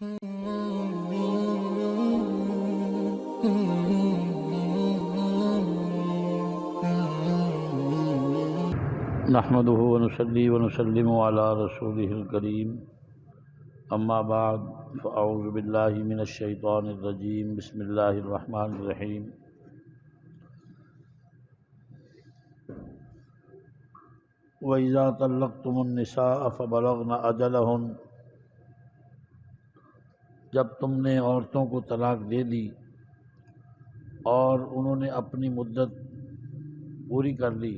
نحمده ونصلي ونسلم على رسوله الكريم اما بعد فاعوذ بالله من الشيطان الرجيم بسم الله الرحمن الرحيم وإذا طلقتم النساء فبلغن أجلهن، جب تم نے عورتوں کو طلاق دے دی اور انہوں نے اپنی مدت پوری کر لی،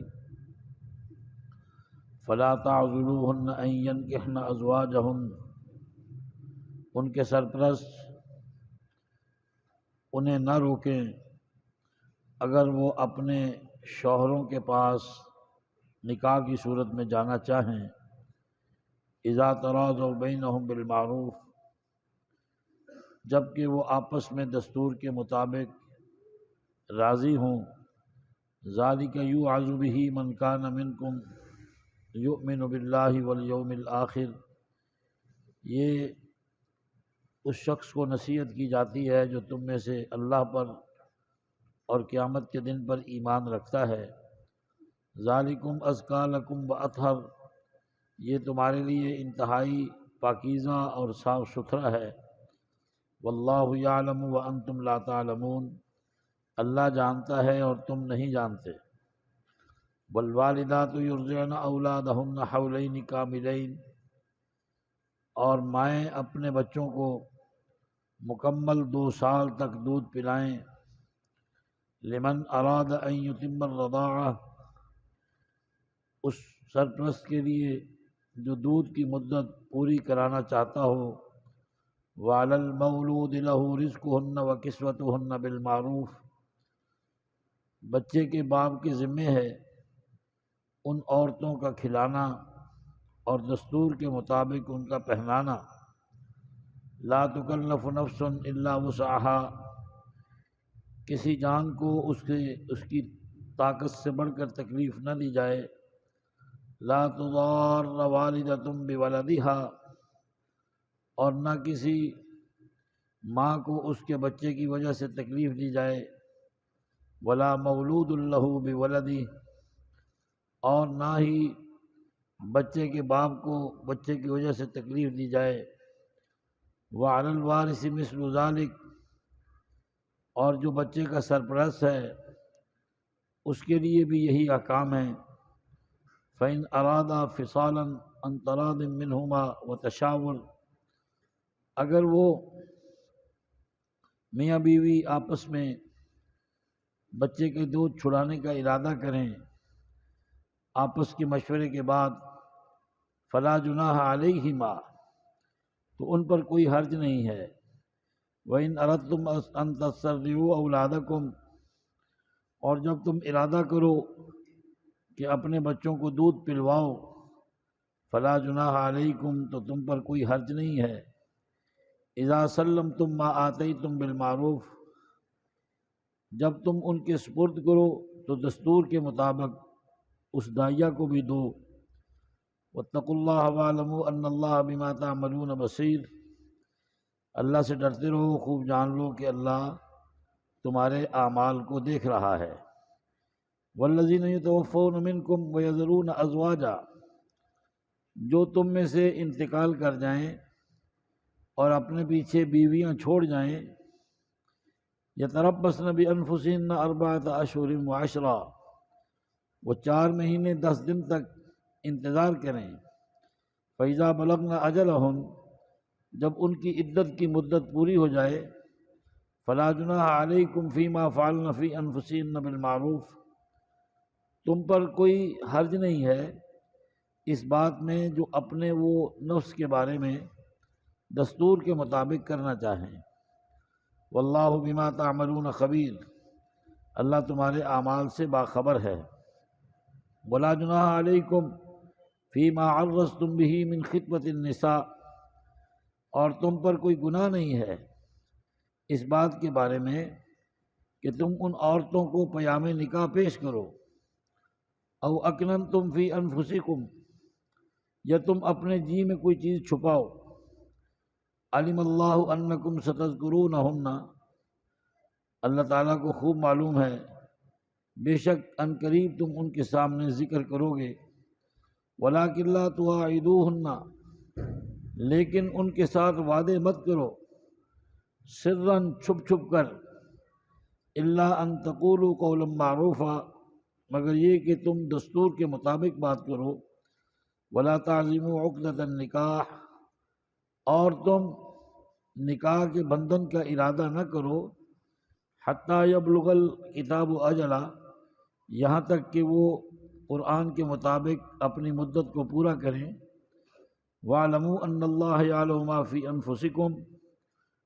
فلا تعذلوهن ان ينكحن ازواجهن، ان کے سرپرست انہیں نہ روکیں اگر وہ اپنے شوہروں کے پاس نکاح کی صورت میں جانا چاہیں، اذا تراضوا بینہم بالمعروف، جب کہ وہ آپس میں دستور کے مطابق راضی ہوں، ذالک یوعظ بہ من کان منکم یؤمن باللہ والیوم الآخر، یہ اس شخص کو نصیحت کی جاتی ہے جو تم میں سے اللہ پر اور قیامت کے دن پر ایمان رکھتا ہے، ذالکم ازکی لکم واطہر، یہ تمہارے لیے انتہائی پاکیزہ اور صاف ستھرا ہے، واللہ یعلم وانتم لا تعلمون، اللہ جانتا ہے اور تم نہیں جانتے، والوالدات یرضعن اولادہن حولین کاملین، اور مائیں اپنے بچوں کو مکمل 2 سال تک دودھ پلائیں، لمن اراد ان یتم الرضاعہ، اس سرپرست کے لیے جو دودھ کی مدت پوری کرانا چاہتا ہو، وعلی المولود لہ رزقہن وکسوتہن بالمعروف، بچے کے باپ کے ذمے ہے ان عورتوں کا کھلانا اور دستور کے مطابق ان کا پہنانا، لا تکلف نفس الا وسعها، کسی جان کو اس کی طاقت سے بڑھ کر تکلیف نہ دی جائے، لا تضار والدۃ بولدها، اور نہ کسی ماں کو اس کے بچے کی وجہ سے تکلیف دی جائے، ولا مولود لہ بولدہ، اور نہ ہی بچے کے باپ کو بچے کی وجہ سے تکلیف دی جائے، وعلی الوارث مثل ذلک، اور جو بچے کا سرپرست ہے اس کے لیے بھی یہی احکام ہیں، فإن ارادا فصالا عن تراض منہما وتشاور، اگر وہ میاں بیوی آپس میں بچے کے دودھ چھڑانے کا ارادہ کریں آپس کے مشورے کے بعد، فلا جناح علیہما، تو ان پر کوئی حرج نہیں ہے، وَإِنْ أَرَدْتُمْ أَن تَسْتَرْضِعُوا أَوْلَادَكُمْ، اور جب تم ارادہ کرو کہ اپنے بچوں کو دودھ پلواؤ، فلا جناح علیکم، تو تم پر کوئی حرج نہیں ہے، اذا سلمتم ما آتیتم بالمعروف، جب تم ان کے سپرد کرو تو دستور کے مطابق اس داعیہ کو بھی دو، واتقوا اللہ واعلموا ان اللہ بما تعملون بصیر، اللہ سے ڈرتے رہو، خوب جان لو کہ اللہ تمہارے اعمال کو دیکھ رہا ہے، والذین یتوفون منکم ویذرون ازواجا، جو تم میں سے انتقال کر جائیں اور اپنے پیچھے بیویاں چھوڑ جائیں، یتربصن بانفسہن 4 اشہر وعشرا، وہ 4 مہینے 10 دن تک انتظار کریں، فإذا بلغن اجلہن، جب ان کی عدت کی مدت پوری ہو جائے، فلا جناح علیکم فیما فعلن فی انفسہن بالمعروف، تم پر کوئی حرج نہیں ہے اس بات میں جو اپنے وہ نفس کے بارے میں دستور کے مطابق کرنا چاہیں، واللہ بما تعملون خبیر، اللہ تمہارے اعمال سے باخبر ہے، ولا جناح علیکم فیما عرضتم بہ من خطبۃ النساء، اور تم پر کوئی گناہ نہیں ہے اس بات کے بارے میں کہ تم ان عورتوں کو پیام نکاح پیش کرو، او اکننتم فی انفسکم، یا تم اپنے جی میں کوئی چیز چھپاؤ، علم اللہ انکم ستذکرونہن، اللہ تعالیٰ کو خوب معلوم ہے بے شک ان قریب تم ان کے سامنے ذکر کرو گے، ولیکن لا تواعدوہن، لیکن ان کے ساتھ وعدے مت کرو، سرًا چھپ چھپ کر، الا ان تقولوا قولا معروفا، مگر یہ کہ تم دستور کے مطابق بات کرو، ولا تعزموا عقدۃ النکاح، اور تم نکاح کے بندھن کا ارادہ نہ کرو، حتی یبلغ الکتاب اجلہ، یہاں تک کہ وہ قرآن کے مطابق اپنی مدت کو پورا کریں، وَاعْلَمُوا أَنَّ اللَّهَ يَعْلَمُ مَا فِي أَنفُسِكُمْ،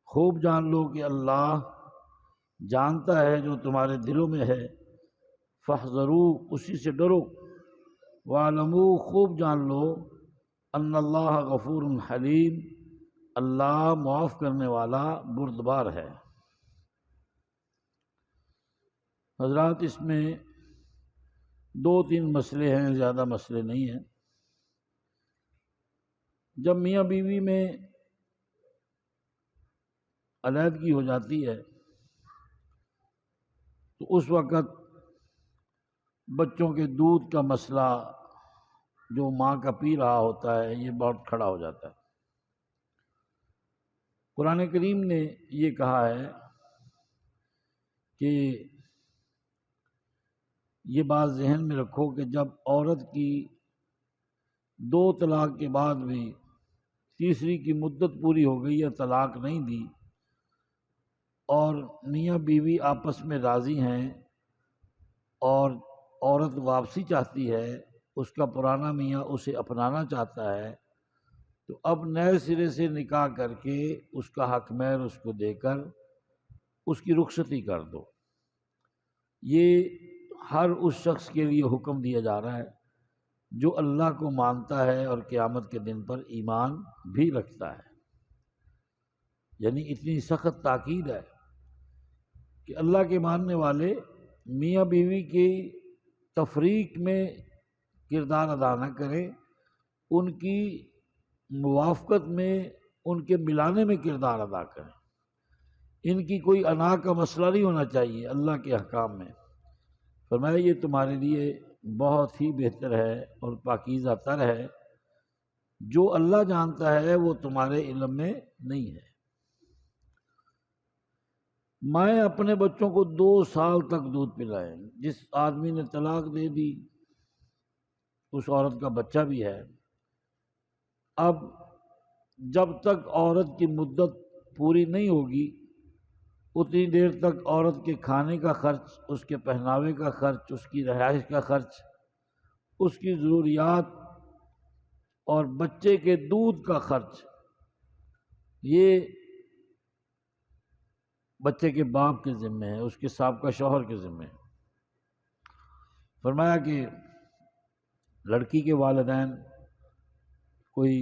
خوب جان لو کہ اللہ جانتا ہے جو تمہارے دلوں میں ہے، فاحذروا، اسی سے ڈرو، وَاعْلَمُوا، خوب جان لو، أَنَّ اللَّهَ غَفُورٌ حلیم، اللہ معاف کرنے والا بردبار ہے۔ حضرات، اس میں دو تین مسئلے ہیں، زیادہ مسئلے نہیں ہیں۔ جب میاں بیوی میں علیحدگی ہو جاتی ہے تو اس وقت بچوں کے دودھ کا مسئلہ جو ماں کا پی رہا ہوتا ہے یہ بہت کھڑا ہو جاتا ہے۔ قرآن کریم نے یہ کہا ہے کہ یہ بات ذہن میں رکھو کہ جب عورت کی 2 طلاق کے بعد بھی تیسری کی مدت پوری ہو گئی یا طلاق نہیں دی اور میاں بیوی آپس میں راضی ہیں اور عورت واپسی چاہتی ہے، اس کا پرانا میاں اسے اپنانا چاہتا ہے، تو اب نئے سرے سے نکاح کر کے اس کا حق مہر اس کو دے کر اس کی رخصتی کر دو۔ یہ ہر اس شخص کے لیے حکم دیا جا رہا ہے جو اللہ کو مانتا ہے اور قیامت کے دن پر ایمان بھی رکھتا ہے۔ یعنی اتنی سخت تاکید ہے کہ اللہ کے ماننے والے میاں بیوی کی تفریق میں کردار ادا نہ کریں، ان کی موافقت میں، ان کے ملانے میں کردار ادا کریں۔ ان کی کوئی انا کا مسئلہ نہیں ہونا چاہیے اللہ کے احکام میں۔ فرمایا یہ تمہارے لیے بہت ہی بہتر ہے اور پاکیزہ تر ہے، جو اللہ جانتا ہے وہ تمہارے علم میں نہیں ہے۔ مائیں اپنے بچوں کو 2 سال تک دودھ پلائیں۔ جس آدمی نے طلاق دے دی اس عورت کا بچہ بھی ہے، اب جب تک عورت کی مدت پوری نہیں ہوگی اتنی دیر تک عورت کے کھانے کا خرچ، اس کے پہناوے کا خرچ، اس کی رہائش کا خرچ، اس کی ضروریات اور بچے کے دودھ کا خرچ، یہ بچے کے باپ کے ذمہ ہے، اس کے سابقہ شوہر کے ذمہ ہے۔ فرمایا کہ لڑکی کے والدین کوئی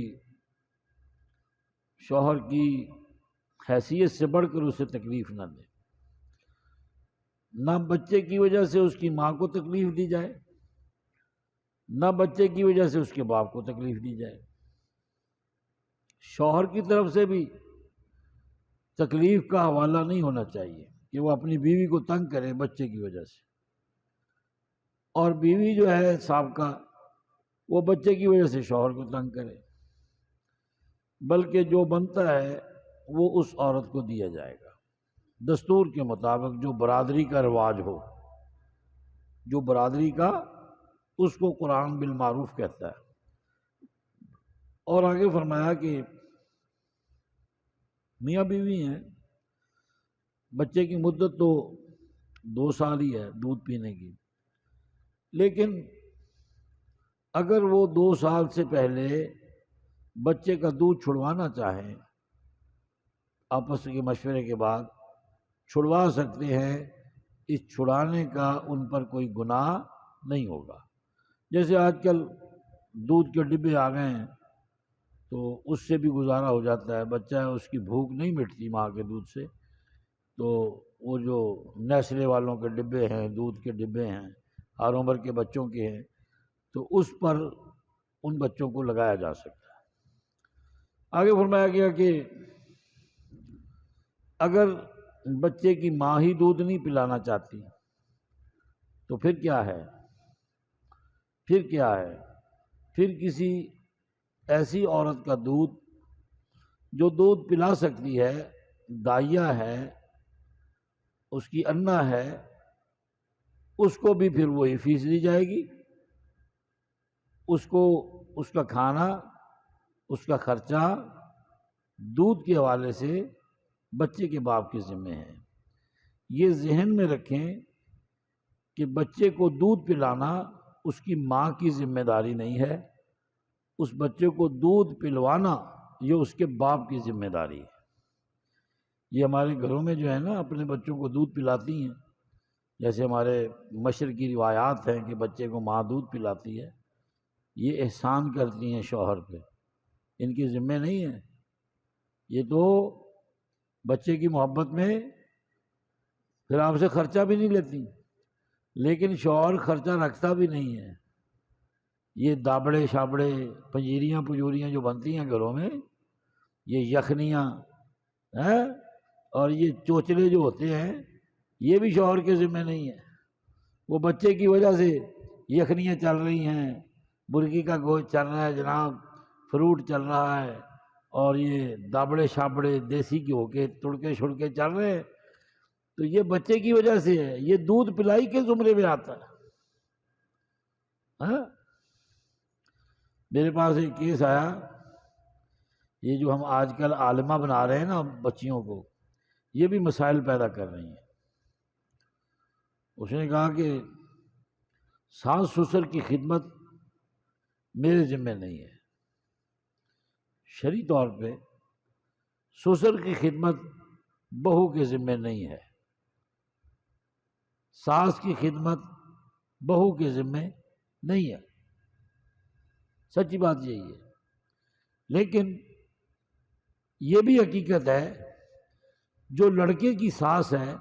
شوہر کی حیثیت سے بڑھ کر اسے تکلیف نہ دے، نہ بچے کی وجہ سے اس کی ماں کو تکلیف دی جائے، نہ بچے کی وجہ سے اس کے باپ کو تکلیف دی جائے۔ شوہر کی طرف سے بھی تکلیف کا حوالہ نہیں ہونا چاہیے کہ وہ اپنی بیوی کو تنگ کرے بچے کی وجہ سے، اور بیوی جو ہے سابقہ وہ بچے کی وجہ سے شوہر کو تنگ کرے، بلکہ جو بنتا ہے وہ اس عورت کو دیا جائے گا دستور کے مطابق، جو برادری کا رواج ہو، جو برادری کا، اس کو قرآن بالمعروف کہتا ہے۔ اور آگے فرمایا کہ میاں بیوی ہیں، بچے کی مدت تو 2 سال ہی ہے دودھ پینے کی، لیکن اگر وہ 2 سال سے پہلے بچے کا دودھ چھڑوانا چاہیں، آپس کے مشورے کے بعد چھڑوا سکتے ہیں، اس چھڑانے کا ان پر کوئی گناہ نہیں ہوگا۔ جیسے آج کل دودھ کے ڈبے آ گئے ہیں تو اس سے بھی گزارا ہو جاتا ہے، بچہ ہے اس کی بھوک نہیں مٹتی ماں کے دودھ سے، تو وہ جو نیسلے والوں کے ڈبے ہیں، دودھ کے ڈبے ہیں، ہر عمر کے بچوں کے ہیں، تو اس پر ان بچوں کو لگایا جا سکتا ہے۔ آگے فرمایا گیا کہ اگر بچے کی ماں ہی دودھ نہیں پلانا چاہتی تو پھر کیا ہے؟ پھر کسی ایسی عورت کا دودھ جو دودھ پلا سکتی ہے، دائیا ہے، اس کی انا ہے، اس کو بھی پھر وہی فیس دی جائے گی، اس کو اس کا کھانا، اس کا خرچہ دودھ کے حوالے سے بچے کے باپ کے ذمہ ہے۔ یہ ذہن میں رکھیں کہ بچے کو دودھ پلانا اس کی ماں کی ذمہ داری نہیں ہے، اس بچے کو دودھ پلوانا یہ اس کے باپ کی ذمہ داری ہے۔ یہ ہمارے گھروں میں جو ہے نا اپنے بچوں کو دودھ پلاتی ہیں، جیسے ہمارے مشرقی روایات ہیں کہ بچے کو ماں دودھ پلاتی ہے، یہ احسان کرتی ہیں شوہر پہ، ان کی ذمہ نہیں ہے۔ یہ تو بچے کی محبت میں پھر آپ سے خرچہ بھی نہیں لیتی، لیکن شوہر خرچہ رکھتا بھی نہیں ہے۔ یہ دابڑے شابڑے پنجیریاں پجوریاں جو بنتی ہیں گھروں میں، یہ یخنیاں اور یہ چوچلے جو ہوتے ہیں، یہ بھی شوہر کے ذمہ نہیں ہے۔ وہ بچے کی وجہ سے یخنیاں چل رہی ہیں، مرغی کا گوشت چل رہا ہے جناب، فروٹ چل رہا ہے، اور یہ دابڑے شابڑے دیسی گھیو کے تڑکے چھڑکے چل رہے ہیں، تو یہ بچے کی وجہ سے ہے، یہ دودھ پلائی کے زمرے میں آتا ہے۔ میرے پاس ایک کیس آیا، یہ جو ہم آج کل عالمہ بنا رہے ہیں نا بچیوں کو، یہ بھی مسائل پیدا کر رہی ہیں۔ اس نے کہا کہ ساس سسر کی خدمت میرے ذمہ نہیں ہے، شرعی طور پہ سسر کی خدمت بہو کے ذمہ نہیں ہے، ساس کی خدمت بہو کے ذمہ نہیں ہے، سچی بات یہی ہے۔ لیکن یہ بھی حقیقت ہے جو لڑکے کی ساس ہے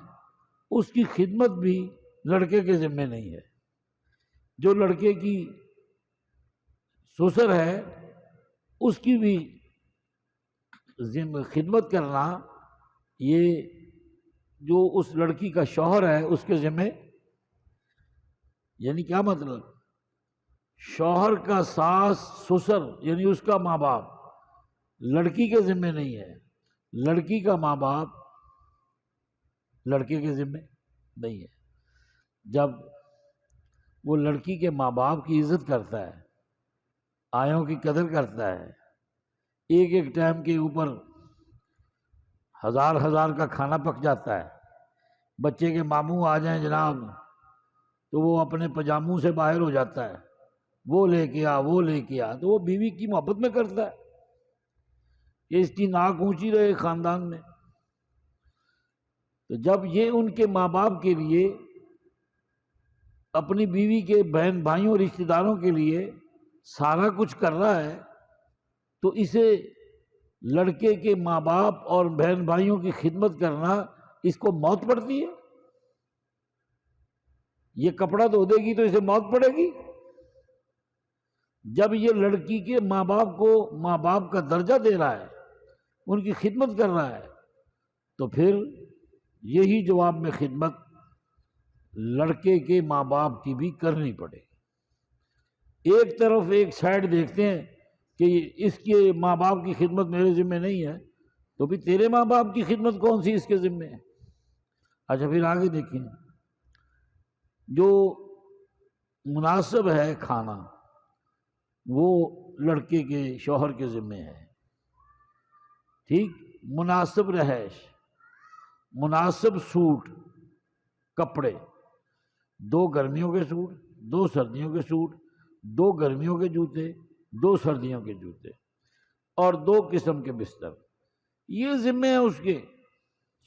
اس کی خدمت بھی لڑکے کے ذمہ نہیں ہے، جو لڑکے کی سسر ہے اس کی بھی خدمت کرنا یہ جو اس لڑکی کا شوہر ہے اس کے ذمہ، یعنی کیا مطلب؟ شوہر کا ساس سسر یعنی اس کا ماں باپ لڑکی کے ذمہ نہیں ہے، لڑکی کا ماں باپ لڑکے کے ذمہ نہیں ہے۔ جب وہ لڑکی کے ماں باپ کی عزت کرتا ہے، آیوں کی قدر کرتا ہے، ایک ایک ٹائم کے اوپر ہزار کا کھانا پک جاتا ہے، بچے کے ماموں آ جائیں جناب تو وہ اپنے پجاموں سے باہر ہو جاتا ہے، وہ لے کے آ، تو وہ بیوی کی محبت میں کرتا ہے کہ اس کی ناک اونچی رہے خاندان میں۔ تو جب یہ ان کے ماں باپ کے لیے، اپنی بیوی کے بہن بھائیوں رشتہ داروں کے لیے سارا کچھ کر رہا ہے، تو اسے لڑکے کے ماں باپ اور بہن بھائیوں کی خدمت کرنا اس کو موت پڑتی ہے؟ یہ کپڑا دھو دے گی تو اسے موت پڑے گی؟ جب یہ لڑکی کے ماں باپ کو ماں باپ کا درجہ دے رہا ہے، ان کی خدمت کر رہا ہے، تو پھر یہی جواب میں خدمت لڑکے کے ماں باپ کی بھی کرنی پڑے گی۔ ایک طرف ایک سائڈ دیکھتے ہیں کہ اس کے ماں باپ کی خدمت میرے ذمہ نہیں ہے، تو بھی تیرے ماں باپ کی خدمت کون سی اس کے ذمہ ہے؟ اچھا پھر آگے دیکھیں، جو مناسب ہے کھانا وہ لڑکے کے شوہر کے ذمہ ہے، ٹھیک؟ مناسب رہائش، مناسب سوٹ کپڑے، 2 گرمیوں کے سوٹ، 2 سردیوں کے سوٹ، 2 گرمیوں کے جوتے، 2 سردیوں کے جوتے، اور 2 قسم کے بستر، یہ ذمہ ہے اس کے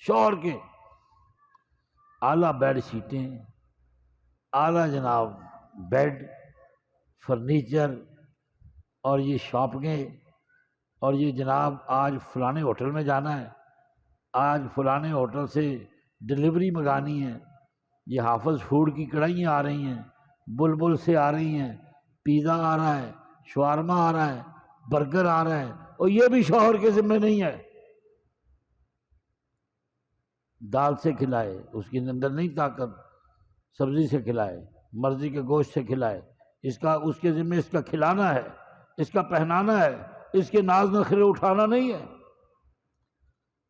شوہر کے۔ اعلیٰ بیڈ شیٹیں، اعلیٰ جناب بیڈ، فرنیچر، اور یہ شاپنگیں، اور یہ جناب آج فلانے ہوٹل میں جانا ہے، آج فلانے ہوٹل سے ڈلیوری منگانی ہے، یہ حافظ فوڈ کی کڑھائیاں آ رہی ہیں، بلبل سے آ رہی ہیں، پیزا آ رہا ہے، شاورما آ رہا ہے، برگر آ رہا ہے، اور یہ بھی شوہر کے ذمہ نہیں ہے۔ دال سے کھلائے، اس کے اندر نہیں طاقت، سبزی سے کھلائے، مرضی کے گوشت سے کھلائے، اس کے ذمہ اس کا کھلانا ہے، اس کا پہنانا ہے، اس کے ناز نخرے اٹھانا نہیں ہے۔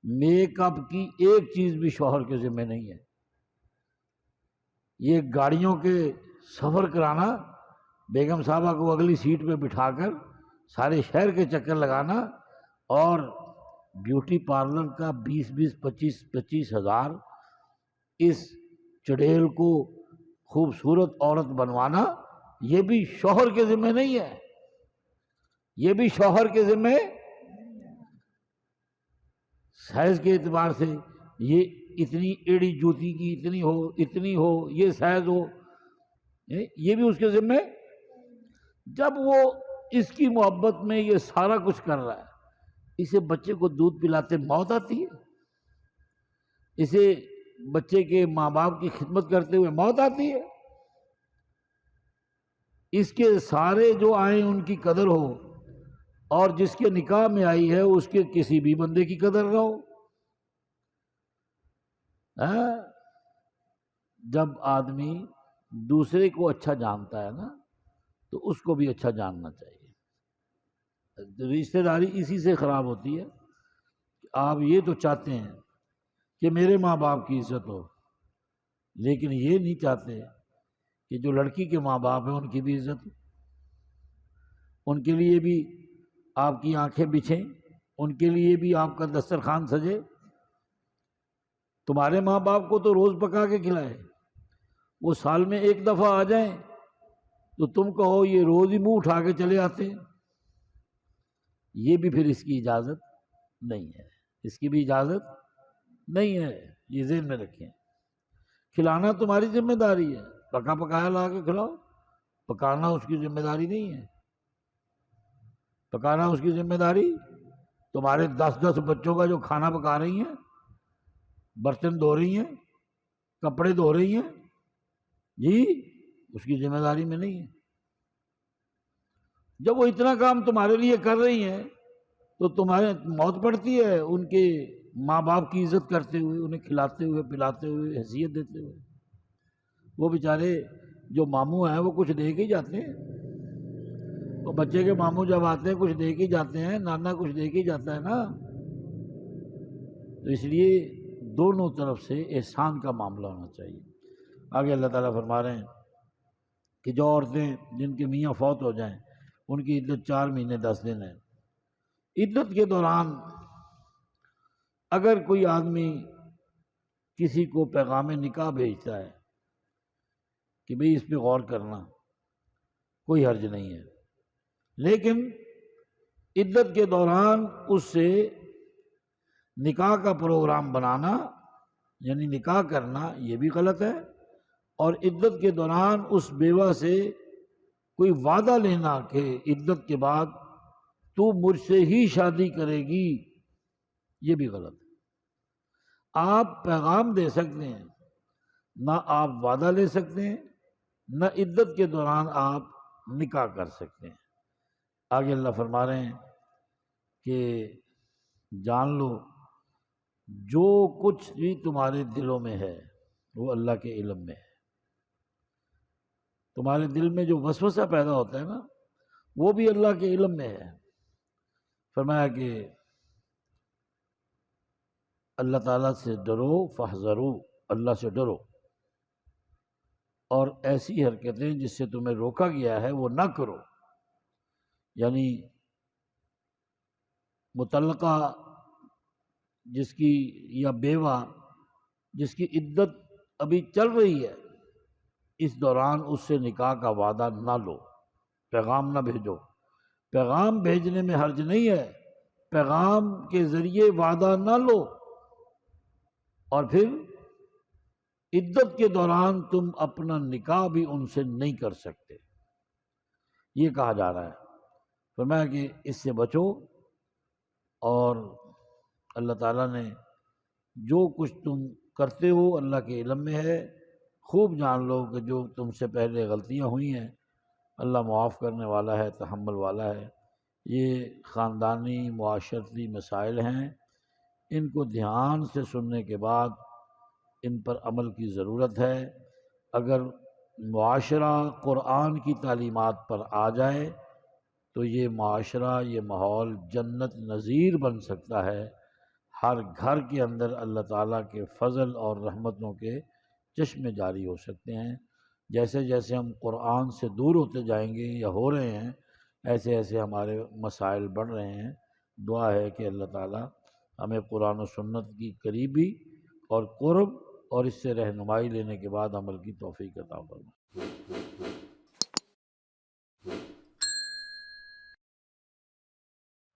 میک اپ کی ایک چیز بھی شوہر کے ذمہ نہیں ہے۔ یہ گاڑیوں کے سفر کرانا، بیگم صاحبہ کو اگلی سیٹ پہ بٹھا کر سارے شہر کے چکر لگانا، اور بیوٹی پارلر کا 20-25 ہزار اس چڑیل کو خوبصورت عورت بنوانا، یہ بھی شوہر کے ذمہ نہیں ہے، یہ بھی شوہر کے ذمہ۔ سائز کے اعتبار سے یہ اتنی ایڑی جوتی کی اتنی ہو، یہ سائز ہو، یہ بھی اس کے ذمہ۔ جب وہ اس کی محبت میں یہ سارا کچھ کر رہا ہے، اسے بچے کو دودھ پلاتے موت آتی ہے، اسے بچے کے ماں باپ کی خدمت کرتے ہوئے موت آتی ہے، اس کے سارے جو آئیں ان کی قدر ہو، اور جس کے نکاح میں آئی ہے اس کے کسی بھی بندے کی قدر نہ ہو۔ جب آدمی دوسرے کو اچھا جانتا ہے نا، تو اس کو بھی اچھا جاننا چاہیے۔ رشتہ داری اسی سے خراب ہوتی ہے کہ آپ یہ تو چاہتے ہیں کہ میرے ماں باپ کی عزت ہو، لیکن یہ نہیں چاہتے کہ جو لڑکی کے ماں باپ ہیں ان کی بھی عزت ہو، ان کے لیے بھی آپ کی آنکھیں بچھیں، ان کے لیے بھی آپ کا دسترخوان سجے۔ تمہارے ماں باپ کو تو روز پکا کے کھلائے، وہ سال میں ایک دفعہ آ جائیں تو تم کہو یہ روز ہی منہ اٹھا کے چلے آتے ہیں، یہ بھی پھر اس کی اجازت نہیں ہے، اس کی بھی اجازت نہیں ہے، یہ ذہن میں رکھیں۔ کھلانا تمہاری ذمہ داری ہے، پکا پکایا لا کے کھلاؤ، پکانا اس کی ذمہ داری نہیں ہے، پکانا اس کی ذمہ داری۔ تمہارے 10 بچوں کا جو کھانا پکا رہی ہیں، برتن دھو رہی ہیں، کپڑے دھو رہی ہیں، جی اس کی ذمہ داری میں نہیں ہے۔ جب وہ اتنا کام تمہارے لیے کر رہی ہیں تو تمہارے موت پڑتی ہے ان کے ماں باپ کی عزت کرتے ہوئے، انہیں کھلاتے ہوئے پلاتے ہوئے، حیثیت دیتے ہوئے۔ وہ بیچارے جو ماموں ہیں وہ کچھ دے کے ہی جاتے ہیں، وہ بچے کے ماموں جب آتے ہیں کچھ دے کے جاتے ہیں، نانا کچھ دے کے جاتا ہے نا۔ تو اس لیے دونوں طرف سے احسان کا معاملہ ہونا چاہیے۔ آگے اللہ تعالیٰ فرما رہے ہیں کہ جو عورتیں جن کے میاں فوت ہو جائیں ان کی عدت 4 مہینے 10 دن ہے۔ عدت کے دوران اگر کوئی آدمی کسی کو پیغام نکاح بھیجتا ہے کہ بھئی اس پہ غور کرنا، کوئی حرج نہیں ہے، لیکن عدت کے دوران اس سے نکاح کا پروگرام بنانا یعنی نکاح کرنا یہ بھی غلط ہے، اور عدت کے دوران اس بیوہ سے کوئی وعدہ لینا کہ عدت کے بعد تو مجھ سے ہی شادی کرے گی، یہ بھی غلط ہے۔ آپ پیغام دے سکتے ہیں، نہ آپ وعدہ لے سکتے ہیں، نہ عدت کے دوران آپ نکاح کر سکتے ہیں۔ آگے اللہ فرما رہے ہیں کہ جان لو جو کچھ بھی تمہارے دلوں میں ہے وہ اللہ کے علم میں ہے۔ تمہارے دل میں جو وسوسہ پیدا ہوتا ہے نا وہ بھی اللہ کے علم میں ہے۔ فرمایا کہ اللہ تعالیٰ سے ڈرو، فاحذروا، اللہ سے ڈرو، اور ایسی حرکتیں جس سے تمہیں روکا گیا ہے وہ نہ کرو۔ یعنی مطلقہ جس کی یا بیوہ جس کی عدت ابھی چل رہی ہے، اس دوران اس سے نکاح کا وعدہ نہ لو، پیغام نہ بھیجو۔ پیغام بھیجنے میں حرج نہیں ہے، پیغام کے ذریعے وعدہ نہ لو، اور پھر عدت کے دوران تم اپنا نکاح بھی ان سے نہیں کر سکتے، یہ کہا جا رہا ہے۔ فرمایا کہ اس سے بچو، اور اللہ تعالیٰ نے جو کچھ تم کرتے ہو اللہ کے علم میں ہے۔ خوب جان لو کہ جو تم سے پہلے غلطیاں ہوئی ہیں اللہ معاف کرنے والا ہے، تحمل والا ہے۔ یہ خاندانی معاشرتی مسائل ہیں، ان کو دھیان سے سننے کے بعد ان پر عمل کی ضرورت ہے۔ اگر معاشرہ قرآن کی تعلیمات پر آ جائے تو یہ معاشرہ، یہ ماحول جنت نظیر بن سکتا ہے۔ ہر گھر کے اندر اللہ تعالیٰ کے فضل اور رحمتوں کے چشمے جاری ہو سکتے ہیں۔ جیسے جیسے ہم قرآن سے دور ہوتے جائیں گے یا ہو رہے ہیں، ایسے ایسے ہمارے مسائل بڑھ رہے ہیں۔ دعا ہے کہ اللہ تعالیٰ ہمیں قرآن و سنت کی قریبی اور قرب اور اس سے رہنمائی لینے کے بعد عمل کی توفیق عطا فرمائے۔